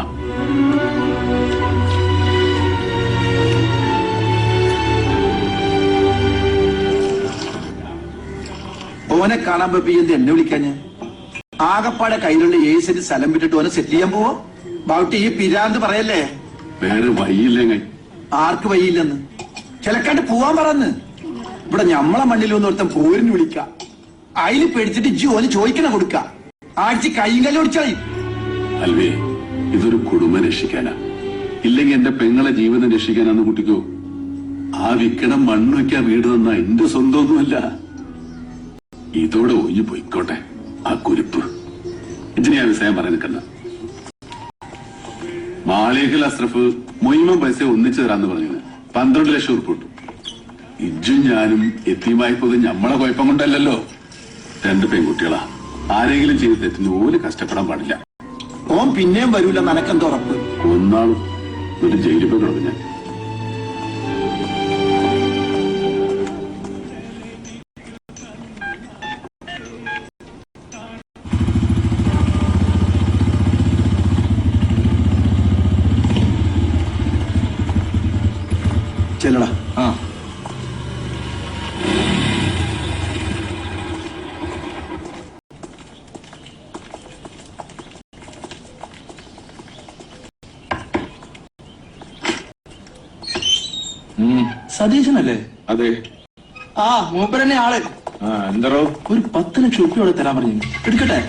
ഓനെ കാണാൻ പോയി എന്നെ വിളിക്കാഞ്ഞ്? ആകപ്പാടെ കയ്യിലുള്ള ഏസിന് സ്ഥലം വിട്ടിട്ട് ഓനെ സെറ്റ് ചെയ്യാൻ പോവോ? ബാവട്ടി ഈ പിരാന്ത് പറയല്ലേ. വേറെ വഴിയില്ലേ? ആർക്ക് വഴിയില്ലെന്ന് ചിലക്കാണ്ട് പോവാൻ പറന്ന്. ഇവിടെ ഞമ്മളെ മണ്ണിൽ ഒന്ന് ഒരുത്തം പോരിന് വിളിക്ക, അതിൽ പേടിച്ചിട്ട് ഓന് ചോദിക്കണ കൊടുക്ക, ആഴ്ച കൈയും കല്ലും ഒടിച്ചായി. അൽവേ, ഇതൊരു കുടുംബം രക്ഷിക്കാനാ, ഇല്ലെങ്കിൽ എന്റെ പെങ്ങളെ ജീവിതം രക്ഷിക്കാനാന്ന് കുട്ടിക്കോ. ആ വിക്കണം മണ്ണ് വയ്ക്കാ വീട് തന്ന എന്റെ സ്വന്തമൊന്നുമല്ല. ഇതോടെ ഒഴിഞ്ഞു പോയിക്കോട്ടെ ആ കുരിപ്പ്. ഇതിന് ഞാൻ വിഷയം പറയാൻ നിൽക്കണ്ട. മാളികൽ അസ്രഫ് മൊയ്മൻ പൈസ ഒന്നിച്ചു തരാന്ന് പറഞ്ഞു 12 ലക്ഷം ഉറുപ്പിക ഇട്ടു. ഇജ്ജും ഞാനും എത്തിയുമായി പോയത് ഞമ്മളെ കുഴപ്പം കൊണ്ടല്ലോ. 2 പെൺകുട്ടികളാ, ആരെങ്കിലും ചെയ്ത് തെറ്റിന് ഓല് കഷ്ടപ്പെടാൻ പാടില്ല. ഓൻ പിന്നെയും വരൂല, നനക്കെന്തോ ഉറപ്പ്. ഒന്നാളും ഒരു ജയിലിൽ പോയി കിടന്നു ഞാൻ. ചെല്ലടാ. ആ സതീശനല്ലേ? അതെ. ആ മൂപ്പരന്നെ ആള്. എന്തോ ഒരു 10 ലക്ഷം ഉറുപ്പിയോടെ തരാൻ പറഞ്ഞു. എടുക്കട്ടെ?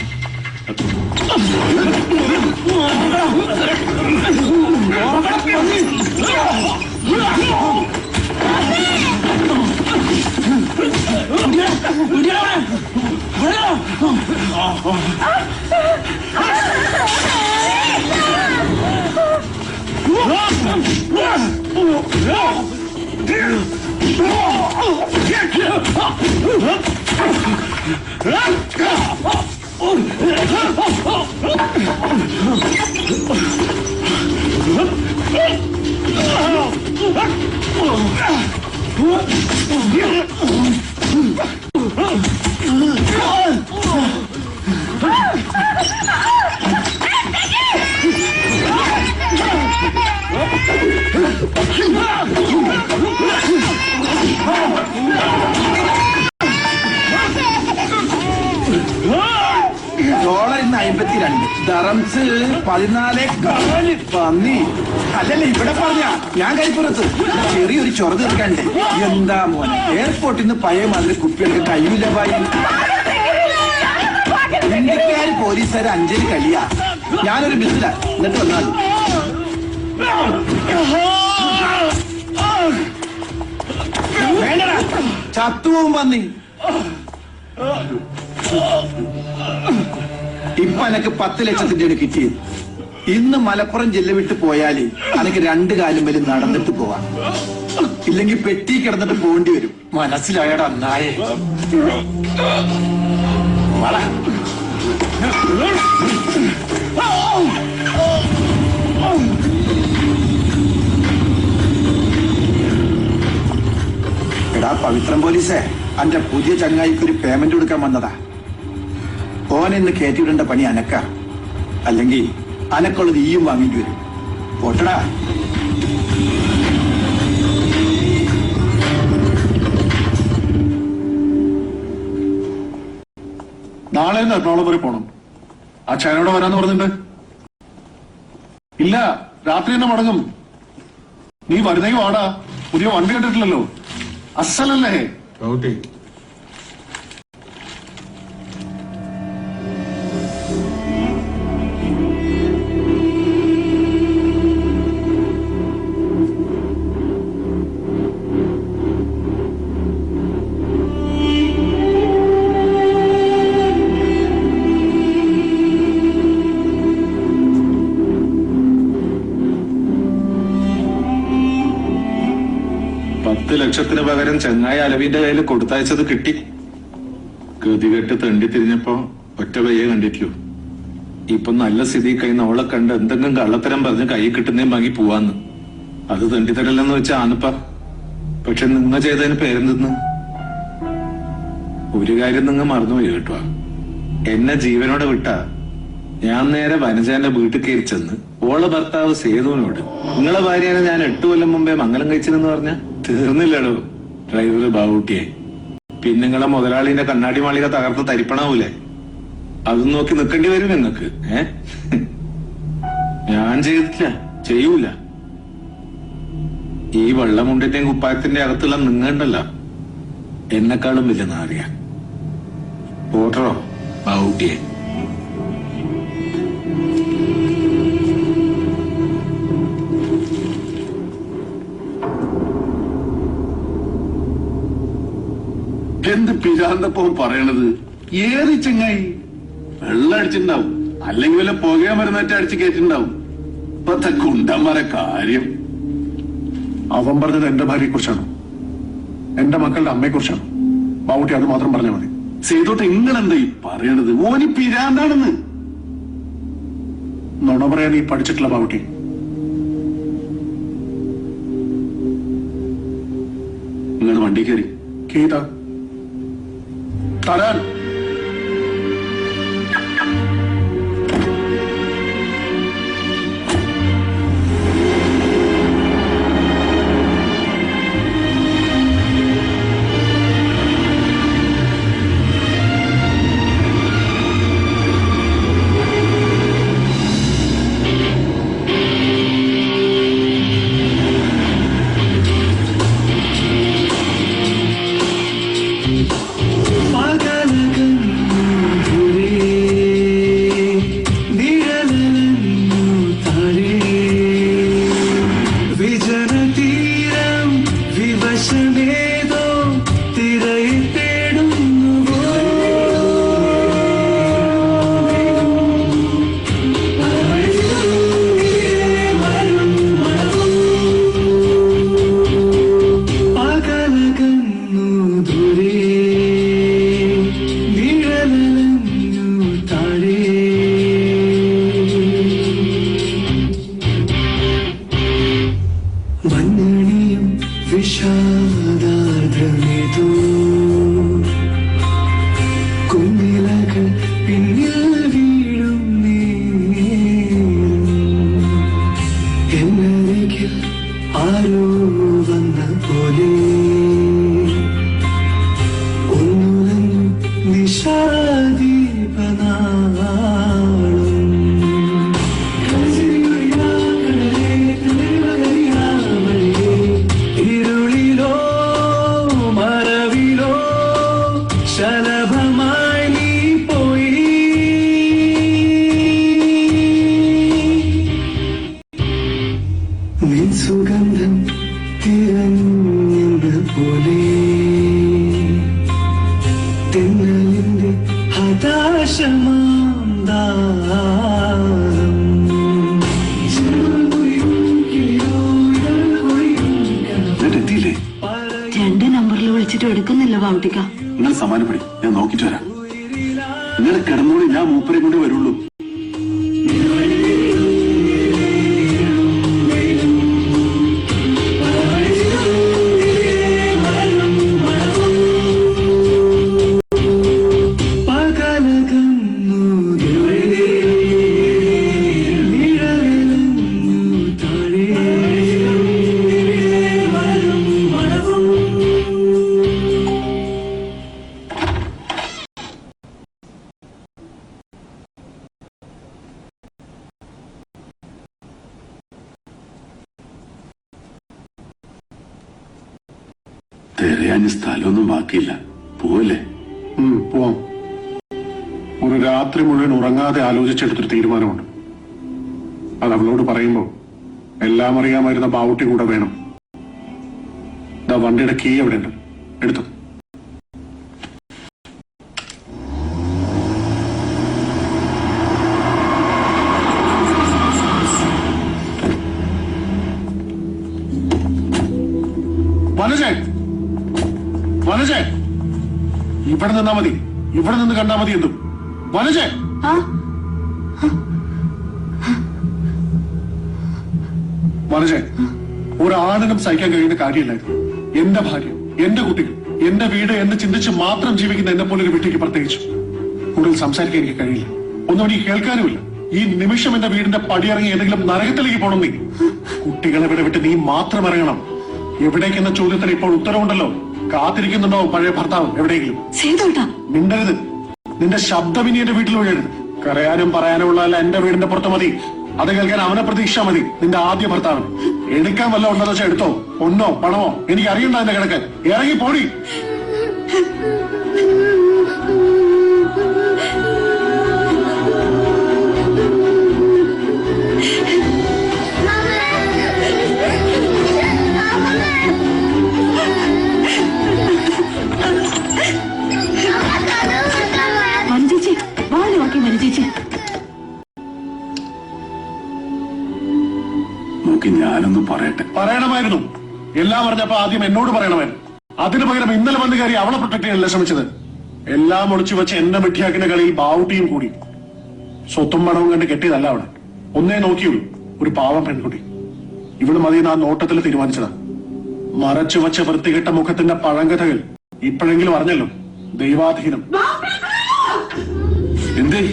$52 ദറംസ് 14 പന്നി. അല്ലല്ല, ഇവിടെ പറഞ്ഞ ഞാൻ കൈപ്പുറത്ത് ചെറിയൊരു ചൊറ തീർക്കാണ്ട്. എന്താ മോനെ, എയർപോർട്ടിൽ നിന്ന് പഴയ മാതിരി കുപ്പികൾക്ക് കഴിയില്ല പായി. ഇന്ത്യക്കാർ പോലീസുകാർ 5 കളിയാ. ഞാനൊരു ബിസില എന്നിട്ട് വന്നാൽ വേണ്ടടാ, ചത്തുവും പന്നി. ഇപ്പൊ എനക്ക് 10 ലക്ഷത്തിന്റെ കിട്ടിയത്. ഇന്ന് മലപ്പുറം ജില്ല വിട്ട് പോയാല് അനക്ക് 2 കാലും വലി നടന്നിട്ട് പോവാം, ഇല്ലെങ്കിൽ പെട്ടി കിടന്നിട്ട് പോകേണ്ടി വരും. മനസ്സിലായടാ നായെ. എടാ പവിത്രം പോലീസേ, അന്റെ പുതിയ ചങ്ങായിക്ക് ഒരു പേയ്മെന്റ് കൊടുക്കാൻ വന്നതാ. ഓനെന്ന് കയറ്റിവിടേണ്ട പണി അനക്ക, അല്ലെങ്കിൽ അനക്കുള്ളത് ഈയും വാങ്ങിട്ട് വരും. പോട്ടടാ. നാളെ എറണാകുളം വരെ പോണം. ആ ചായനോടെ വരാന്ന് പറഞ്ഞിട്ടുണ്ട്. ഇല്ല, രാത്രി തന്നെ മടങ്ങും. നീ വരുന്നേ വാടാ, പുതിയ വണ്ടി കണ്ടിട്ടില്ലല്ലോ, അസലല്ലേ? ലക്ഷത്തിന് പകരം ചെങ്ങായി അലവിന്റെ കയ്യിൽ കൊടുത്തയച്ചത് കിട്ടി. ഗതികെട്ട് തെണ്ടി തിരിഞ്ഞപ്പോ ഒറ്റ പയ്യെ കണ്ടിട്ടുള്ളൂ. ഇപ്പൊ നല്ല സ്ഥിതി കഴിയുന്ന അവളെ കണ്ട് എന്തെങ്കിലും കള്ളത്തരം പറഞ്ഞ് കൈ കിട്ടുന്നേ വാങ്ങി പോവാന്ന്. അത് തെണ്ടിത്തരല്ലെന്ന് വെച്ചാ ആനപ്പ. പക്ഷെ നിങ്ങ ചെയ്തതിന് പേരെന്തെന്ന് ഒരു കാര്യം നിങ്ങ മറന്നുപോയി കേട്ടോ. എന്നെ ജീവനോടെ വിട്ടാ ഞാൻ നേരെ വനജാന്റെ വീട്ടിൽ കയറി ചെന്ന് ഓളെ ഭർത്താവ് സേതുവിനോട് നിങ്ങളെ ഭാര്യനെ ഞാൻ 8 കൊല്ലം മുമ്പേ മംഗലം കഴിച്ചെന്ന് പറഞ്ഞ തീർന്നില്ലടോ ഡ്രൈവർ ബാവൂട്ടിയെ. പിന്നെ നിങ്ങളെ മുതലാളിന്റെ കണ്ണാടി മാളിക തകർത്ത് തരിപ്പണാവൂലേ? അതും നോക്കി നിൽക്കേണ്ടി വരും നിങ്ങക്ക്. ഞാൻ ചെയ്തിട്ടില്ല, ചെയ്യൂല. ഈ വെള്ളമുണ്ടിന്റെയും കുപ്പായത്തിന്റെ അകത്തുള്ള നിങ്ങണ്ടല്ല എന്നെക്കാളും വലിയ നാറിയ. ഓട്ടറോ ബാവൂട്ടിയെ. എന്ത് പിരാന്തപ്പോ പറയണത്? ഏത് ചെങ്ങായി? വെള്ളം അടിച്ചിട്ടുണ്ടാവും, അല്ലെങ്കിൽ വല്ല പുകയാൻ മരുന്നേറ്റ് അടിച്ച് കയറ്റിണ്ടാവും. ഇപ്പത്തെ കുണ്ടന്മാരെ കാര്യം. അവൻ പറഞ്ഞത് എന്റെ ഭാര്യയെ കുറിച്ചാണ്, എന്റെ മക്കളുടെ അമ്മയെ കുറിച്ചാണ്. ബാവൂട്ടി അത് മാത്രം പറഞ്ഞാൽ മതി. സേതോട്ട് നിങ്ങളെന്താ ഈ പറയണത്? ഓന് പിരാന്താണെന്ന്. നുണ പറയാൻ നീ പഠിച്ചിട്ടില്ല ബാവൂട്ടി. നിങ്ങൾ വണ്ടി കയറി. ഗീത തരാൻ വിഷാദാർദ്രമിതു കുന്നിലകൾ പിന്നിൽ വീഴും എന്നരികിൽ ആരോ വന്ന പോലെ ഒന്നുലഞ്ഞു നിശാദീപനാളം ഇരുളിലോ മറവിലോ ശലഭമായി നീ പോയി നിൻ സുഗന്ധം തിരഞ്ഞെന്ന പോലെ തെന്നലിന്റെ ഹതാശമാം ദാഹം എത്തിയില്ലേ? 2 നമ്പറിൽ വിളിച്ചിട്ട് എടുക്കുന്നില്ല ബാവുട്ടിക്ക. നിങ്ങൾ സമാനപ്പെടി, ഞാൻ നോക്കിട്ട് വരാം. നിങ്ങൾ കിടന്നോളി, ഞാൻ മൂപ്പരെ കൊണ്ടേ വരുള്ളൂ. തിരയാൻ സ്ഥലമൊന്നും ബാക്കിയില്ല. പോവല്ലേ? പോവാം. ഒരു രാത്രി മുഴുവൻ ഉറങ്ങാതെ ആലോചിച്ചെടുത്തൊരു തീരുമാനമുണ്ട്. അത് അവളോട് പറയുമ്പോ എല്ലാം അറിയാമായിരുന്ന ബാവുട്ടി കൂടെ വേണം. ദാ വണ്ടിയുടെ കീ എവിടെ ഉണ്ട്, എടുത്തു. വനജൻ വനജേ, ഇവിടെ നിന്നാ മതി, ഇവിടെ നിന്ന് കണ്ടാ മതി. എന്തും വനജേ, വനജേ, ഒരാണിനും സഹിക്കാൻ കഴിയുന്ന കാര്യമില്ലായിരുന്നു. എന്റെ ഭാര്യ, എന്റെ കുട്ടികൾ, എന്റെ വീട് എന്ന് ചിന്തിച്ച് മാത്രം ജീവിക്കുന്ന എന്നെ പോലെ ഒരു വീട്ടിലേക്ക് പ്രത്യേകിച്ചു കൂടുതൽ സംസാരിക്കാൻ എനിക്ക് കഴിയില്ല. ഒന്നും എനിക്ക് കേൾക്കാനുമില്ല. ഈ നിമിഷം എന്റെ വീടിന്റെ പടിയിറങ്ങി ഏതെങ്കിലും നരകത്തിലേക്ക് പോകണം. നീ കുട്ടികളെ ഇവിടെ വിട്ട് നീ മാത്രം ഇറങ്ങണം. എവിടേക്കെന്ന ചോദ്യത്തിന് ഇപ്പോൾ ഉത്തരവുണ്ടല്ലോ. കാത്തിരിക്കുന്നുണ്ടോ പഴയ ഭർത്താവ് എവിടെയെങ്കിലും? മിണ്ടരുത്. നിന്റെ ശബ്ദം ഇനി എന്റെ വീട്ടിൽ ഒഴിയരുത്. കരയാനും പറയാനും ഉള്ളതല്ല എന്റെ വീടിന്റെ പുറത്ത് മതി. അത് കേൾക്കാൻ അവനെ പ്രതീക്ഷ മതി. നിന്റെ ആദ്യ ഭർത്താവ് എടുക്കാൻ വല്ല ഉണ്ടെന്ന് വെച്ചാൽ എടുത്തോ. പൊന്നോ പണമോ എനിക്ക് അറിയണ്ട. എന്റെ കിടക്ക് ഇറങ്ങി പോടി. നോക്കി ഞാനൊന്നും പറയട്ടെ. പറയണമായിരുന്നു. എല്ലാം പറഞ്ഞപ്പോ ആദ്യം എന്നോട് പറയണമായിരുന്നു. അതിനു പകരം ഇന്നലെ വന്ന് കയറി അവളെ പ്രൊട്ടക്ട് ചെയ്യാനല്ല ശ്രമിച്ചത്. എല്ലാം ഒളിച്ചു വെച്ച് എന്നെ മിഠിയാക്കുന്ന കളിയിൽ ബാവുട്ടിയും കൂടി. സ്വത്തും പണവും കണ്ട് കെട്ടിയതല്ല അവിടെ. ഒന്നേ നോക്കിയുള്ളൂ, ഒരു പാവം പെൺകുട്ടി. ഇവിടെ മതിയെന്ന് ആ നോട്ടത്തിൽ തീരുമാനിച്ചതാ. മറച്ചു വച്ച വൃത്തികെട്ട മുഖത്തിന്റെ പഴങ്കഥകൾ ഇപ്പോഴെങ്കിലും അറിഞ്ഞല്ലോ. ദൈവാധീനം. എന്തേ?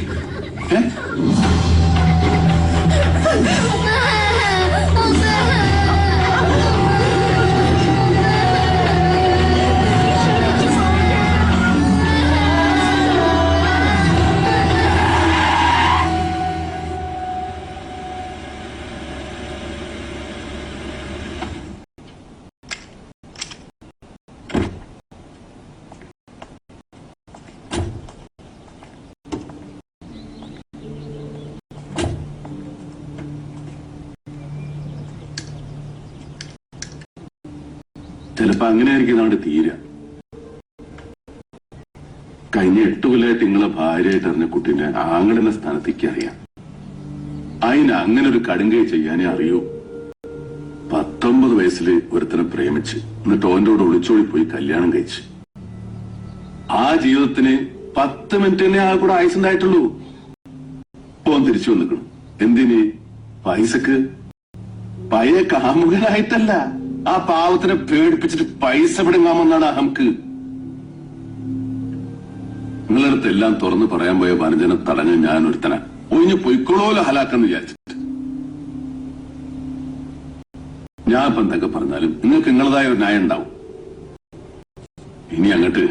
ചിലപ്പോ അങ്ങനെ ആയിരിക്കും നാട് തീര. കഴിഞ്ഞ 8 കൊല്ലമായിട്ട് നിങ്ങളെ ഭാര്യയായിട്ട് അറിഞ്ഞ കുട്ടീനെ ആങ്ങളുടെ സ്ഥാനത്തേക്ക് അറിയാം. അതിന് അങ്ങനെ ഒരു കടുങ്കൈ ചെയ്യാനേ അറിയൂ. 19 വയസ്സിൽ ഒരുത്തനെ പ്രേമിച്ച് എന്നിട്ട് ഓന്റെ കൂടെ ഒളിച്ചോടി പോയി കല്യാണം കഴിച്ച് ആ ജീവിതത്തിന് 10 മിനിറ്റ് തന്നെ ആ കൂടെ ആയുസുണ്ടായിട്ടുള്ളൂ. ഓൻ തിരിച്ചു വന്നിക്കണം. എന്തിന്? പൈസക്ക്. പയ്യ കാമുകനായിട്ടല്ല, ആ പാവത്തിനെ പേടിപ്പിച്ചിട്ട് പൈസ പിടുങ്ങാമെന്നാണ് അഹംക്ക്. നിങ്ങളടുത്ത് എല്ലാം തുറന്നു പറയാൻ പോയ വനജനെ തടഞ്ഞ ഞാൻ ഒരുത്തന ഒഴിഞ്ഞു പൊയ്ക്കോളോലോ ഹലാക്കെന്ന് വിചാരിച്ചിട്ട്. ഞാൻ ഇപ്പൊ എന്തൊക്കെ പറഞ്ഞാലും നിങ്ങൾക്ക് നിങ്ങളതായ ഒരു ന്യായം ഉണ്ടാവും. ഇനി അങ്ങോട്ട്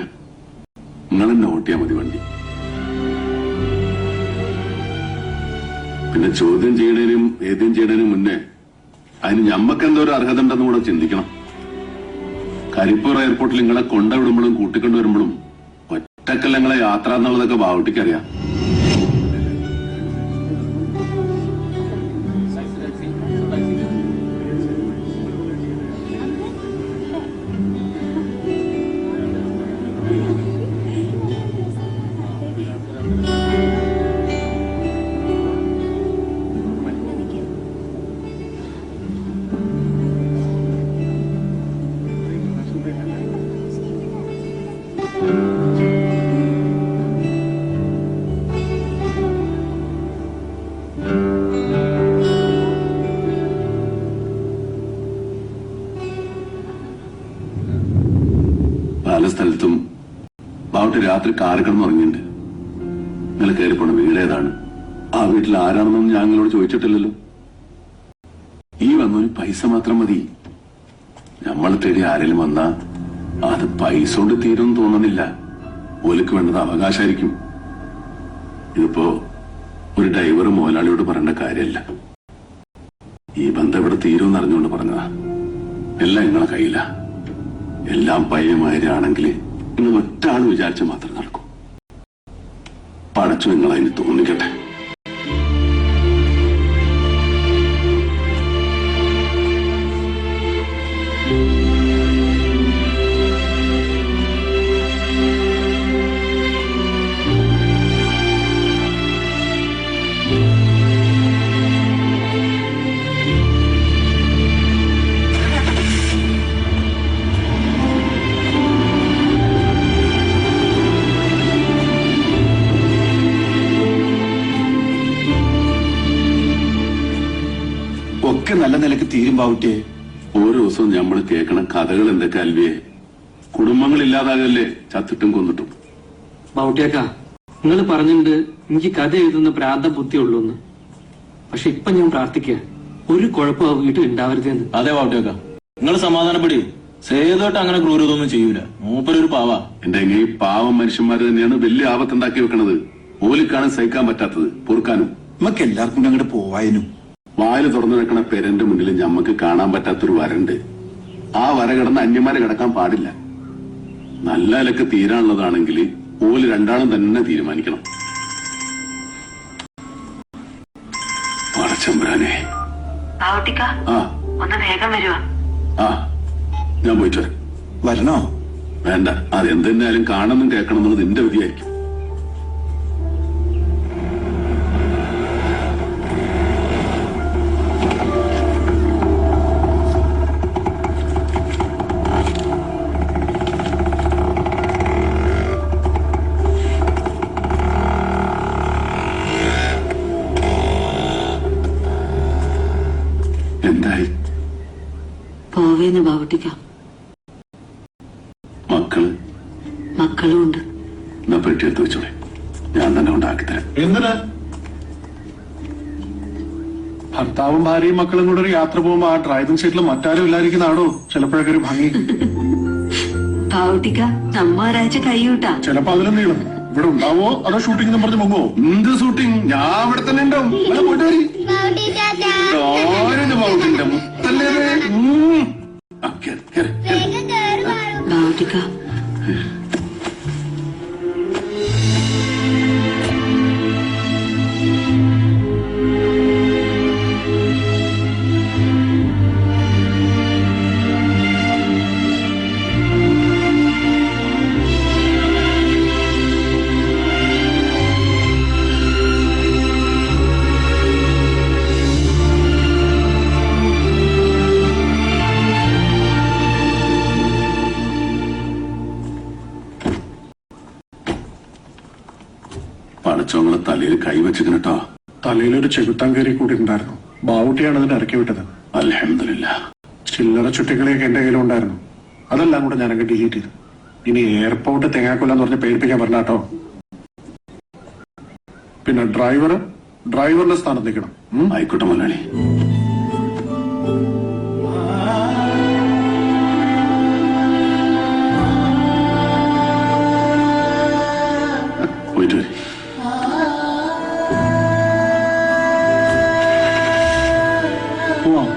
നിങ്ങൾ തന്നെ ഓട്ടിയാ മതി വണ്ടി. പിന്നെ ചോദ്യം ചെയ്യണേനും ഏദ്യം ചെയ്യണേനും മുന്നേ അതിന് ഞമ്മക്ക് എന്തോ ഒരു അർഹത ഉണ്ടെന്ന് കൂടെ ചിന്തിക്കണം. കരിപ്പൂർ എയർപോർട്ടിൽ നിങ്ങളെ കൊണ്ടുവിടുമ്പോഴും കൂട്ടിക്കൊണ്ടുവരുമ്പോഴും ഒറ്റക്കല്ല നിങ്ങളെ യാത്ര എന്നുള്ളതൊക്കെ ബാവുട്ടിക്കറിയാം. പല സ്ഥലത്തും ബാവുട്ടി രാത്രി കാറ് കിടന്ന് ഉറങ്ങിയിട്ടുണ്ട്. നിങ്ങൾ കയറിപ്പോണ വീട് ഏതാണ്, ആ വീട്ടിൽ ആരാണെന്നൊന്നും ഞാൻ നിങ്ങളോട് ചോദിച്ചിട്ടില്ലല്ലോ. ഈ വന്നൊരു പൈസ മാത്രം മതി. നമ്മളെ തേടി ആരെങ്കിലും വന്നാ അത് പൈസ കൊണ്ട് തീരുമെന്ന് തോന്നുന്നില്ല. ഓലിക്ക് വേണ്ടത് അവകാശമായിരിക്കും. ഇതിപ്പോ ഒരു ഡ്രൈവർ മുതലാളിയോട് പറയേണ്ട കാര്യമല്ല. ഈ ബന്ധം ഇവിടെ തീരുമെന്ന് അറിഞ്ഞുകൊണ്ട് പറഞ്ഞതാ. എല്ലാം നിങ്ങളെ കയ്യിലാ. എല്ലാം പയ്യമാരാണെങ്കിൽ നിങ്ങൾ ഒറ്റ ആൾ വിചാരിച്ച മാത്രം നടക്കും. പടച്ചു നിങ്ങളതിന് തോന്നിക്കട്ടെ. ഒക്കെ നല്ല നിലക്ക് തീരും ബാവുട്ടിയെ. ഓരോ ദിവസവും നമ്മൾ കേൾക്കണ കഥകൾ എന്തൊക്കെ അൽവിയെ. കുടുംബങ്ങൾ ഇല്ലാതാകല്ലേ ചത്തിട്ടും കൊന്നിട്ടും. ബാവുട്ടിയാക്ക, നിങ്ങൾ പറഞ്ഞിട്ടുണ്ട് എനിക്ക് കഥ എഴുതുന്ന പ്രാന്ത ബുദ്ധിയുള്ളൂന്ന്. പക്ഷെ ഇപ്പൊ ഞാൻ പ്രാർത്ഥിക്കുക ഒരു കുഴപ്പം ആ വീട്ടിൽ ഉണ്ടാവരുതെന്ന്. അതെ ബാവുട്ടിയാക്ക, നിങ്ങൾ സമാധാനപ്പെടി. സേതോട്ട് അങ്ങനെ ക്രൂരതൊന്നും ചെയ്യൂല. മൂപ്പരൊരു പാവാ. എന്റെ ഈ പാവം മനുഷ്യന്മാര് തന്നെയാണ് വലിയ ആപത്തുണ്ടാക്കി വെക്കണത്. ഓലിക്കാണ് സഹിക്കാൻ പറ്റാത്തത്, പൊറുക്കാനും. നമുക്ക് എല്ലാവർക്കും കൂടെ അങ്ങോട്ട് പോവാനും. വാല് തുറന്നു വെക്കണ പെരന്റെ മുന്നിൽ ഞമ്മക്ക് കാണാൻ പറ്റാത്തൊരു വരണ്ട്. ആ വര കിടന്ന് അന്യന്മാരെ കിടക്കാൻ പാടില്ല. നല്ല ഇലക്ക് തീരാനുള്ളതാണെങ്കിൽ ഓല് രണ്ടാളും തന്നെ തീരുമാനിക്കണം. പടച്ചമ്പുരാനെ. ആ ഒന്ന് വേഗം വരുവാ. ആ ഞാൻ പോയിട്ട് വരാം. വരണോ? വേണ്ട, അതെന്തെന്നാലും കാണണം കേൾക്കണം എന്നുള്ളത് എന്റെ വിധിയായിരിക്കും. എന്തായി? പോവേന്ന് ബാവുട്ടിക്ക. മക്കളും ഉണ്ട്. എന്നാ പെട്ടിയെടുത്ത് വെച്ചോളെ, ഞാൻ തന്നെ ഉണ്ടാക്കി തരാം. എന്തിനാ? ഭർത്താവും ഭാര്യയും മക്കളും കൂടെ ഒരു യാത്ര പോകുമ്പോ ആ ഡ്രൈവിംഗ് സീറ്റിൽ മറ്റാരും ഇല്ലാതിരിക്കുന്നതാണോ ചിലപ്പോഴൊക്കെ ഒരു ഭംഗി. ബാവുട്ടിക്ക, നമ്മ ഒരാഴ്ച കൈയൂട്ടാ. ചിലപ്പോ അതിലും നീളും. ഇവിടെ ഉണ്ടാവോ അതോ ഷൂട്ടിംഗ് പറഞ്ഞ് മുങ്ങോ? എന്ത് ഷൂട്ടിംഗ്? ഞാൻ ഇവിടെ തന്നെ ഉണ്ടാവും. പോയിട്ട് വരി. മുത്തല്ലേ ബാവുട്ടിക്ക, പടച്ചോങ്ങളെ തലയിൽ കൈവച്ചിട്ടോ. തലയിലൊരു ചെകുത്താൻ കയറി കൂടി ഉണ്ടായിരുന്നു. ബാവുട്ടിയാണ് അതിനെ ഇറക്കി വിട്ടത്. അൽഹംദുലില്ലാ. ചില്ലറ ചുറ്റികളെയൊക്കെ എന്റെ കയ്യിലും ഉണ്ടായിരുന്നു. അതെല്ലാം കൂടെ ഞാനങ്ങ് ഡിലീറ്റ് ചെയ്തു. ഇനി എയർപോർട്ട് തേങ്ങാക്കൊല്ലാന്ന് പറഞ്ഞ് പേടിപ്പിക്കാൻ പറഞ്ഞ കേട്ടോ. പിന്നെ ഡ്രൈവറിന്റെ സ്ഥാനത്ത് നിൽക്കണം. ആയിക്കോട്ടെ മലയാളി. പോയിട്ട് വരി. പോവാം.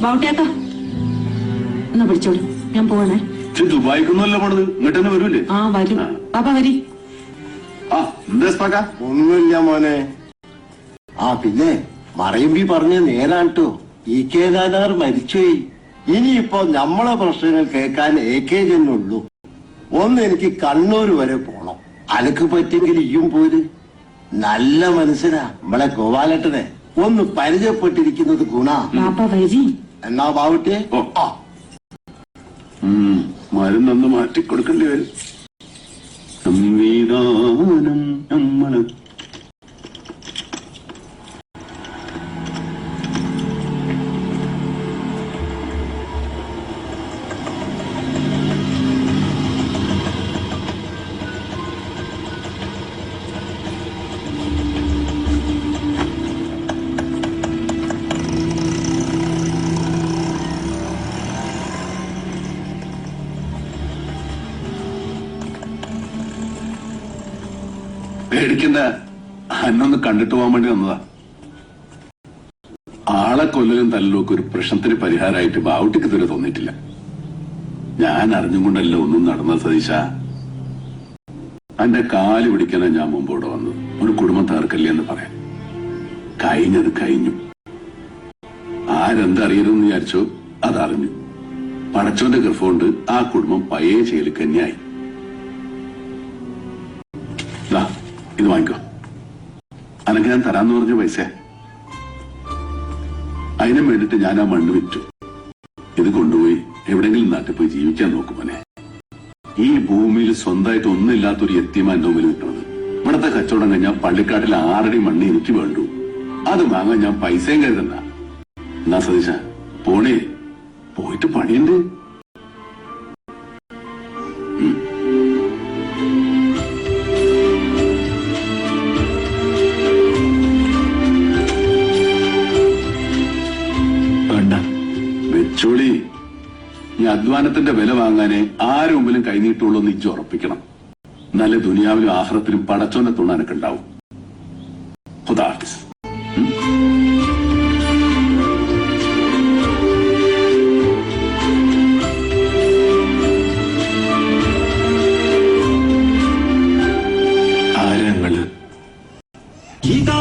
ബാവുട്ടിയാക്ക, എന്നാ പിടിച്ചോളി, ഞാൻ പോവാണേ. ദുബായിക്കൊന്നുമല്ല പോണത്, ഇങ്ങോട്ട് തന്നെ വരൂലേ? ആ വരും. പാപ്പ വരി. ആ എന്താ? ഒന്നുമില്ല മോനെ. ആ പിന്നെ മറയുമ്പി പറഞ്ഞ നേരാട്ടോ. ഈ കെ നായനാർ മരിച്ചുപോയി. ഇനിയിപ്പോ നമ്മളെ പ്രശ്നങ്ങൾ കേൾക്കാൻ ഏകേ ജനുള്ളൂ. ഒന്ന് എനിക്ക് കണ്ണൂർ വരെ പോണം. അനക്ക് പറ്റെങ്കിൽ ഇയും പോര്. നല്ല മനസ്സിനാ നമ്മളെ ഗോപാലട്ടനെ ഒന്ന് പരിചയപ്പെട്ടിരിക്കുന്നത് ഗുണ. പാപ്പ വരി. എന്നാ ബാവട്ടെ. മരുന്നൊന്ന് മാറ്റിക്കൊടുക്കേണ്ടി വരും. സംവിധാനം നമ്മള് പേടിക്കണ്ട, അന്നൊന്ന് കണ്ടിട്ട് പോകാൻ വേണ്ടി വന്നതാ. ആളെ കൊല്ലലും തല്ലലും ഒരു പ്രശ്നത്തിന് പരിഹാരമായിട്ട് ബാവുട്ടിക്ക് ഇതുവരെ തോന്നിയിട്ടില്ല. ഞാൻ അറിഞ്ഞും കൊണ്ടല്ല ഒന്നും നടന്ന സതീശ. എന്റെ കാല് പിടിക്കാനാ ഞാൻ മുമ്പോടെ വന്നത്. ഒരു കുടുംബം തകർക്കല്ലേ എന്ന് പറയാം. കഴിഞ്ഞത് കഴിഞ്ഞു. ആരെന്തറിയരുതെന്ന് വിചാരിച്ചോ അതറിഞ്ഞു. പടച്ചോന്റെ കൃപ കൊണ്ട് ആ കുടുംബം പഴയ ചേലിക്ക് തന്നെയായി. ഇത് വാങ്ങിക്കോ. അനക്ക് ഞാൻ തരാന്ന് പറഞ്ഞ പൈസ. അതിനും വേണ്ടിട്ട് ഞാൻ ആ മണ്ണ് വിറ്റു. ഇത് കൊണ്ടുപോയി എവിടെങ്കിലും നാട്ടിൽ പോയി ജീവിക്കാൻ നോക്കുമോനെ. ഈ ഭൂമിയിൽ സ്വന്തമായിട്ട് ഒന്നുമില്ലാത്തൊരു യത്തീമാ എന്റെ മുമ്പിൽ നിൽക്കുന്നത്. ഇവിടത്തെ കച്ചവടം കഴിഞ്ഞാൽ പള്ളിക്കാട്ടിൽ 6 അടി മണ്ണ് എനിക്ക് വേണ്ടു. അത് വാങ്ങാൻ ഞാൻ പൈസയും കരുതണ്ട. എന്നാ സതീശ പോണേ, പോയിട്ട് പണിയുണ്ട്. വേണ്ട, വെച്ചോളി. ഈ അധ്വാനത്തിന്റെ വില വാങ്ങാനേ ആരും മുമ്പിലും കൈനീട്ടുള്ളൂ എന്ന് ഇജ്ജ് ഉറപ്പിക്കണം. നല്ല ദുനിയാവിലും ആഹ്റത്തിലും പടച്ചോന്റെ തുണാനൊക്കെ ഉണ്ടാവും. ഖുദാ ആരങ്ങള് ഗീതാ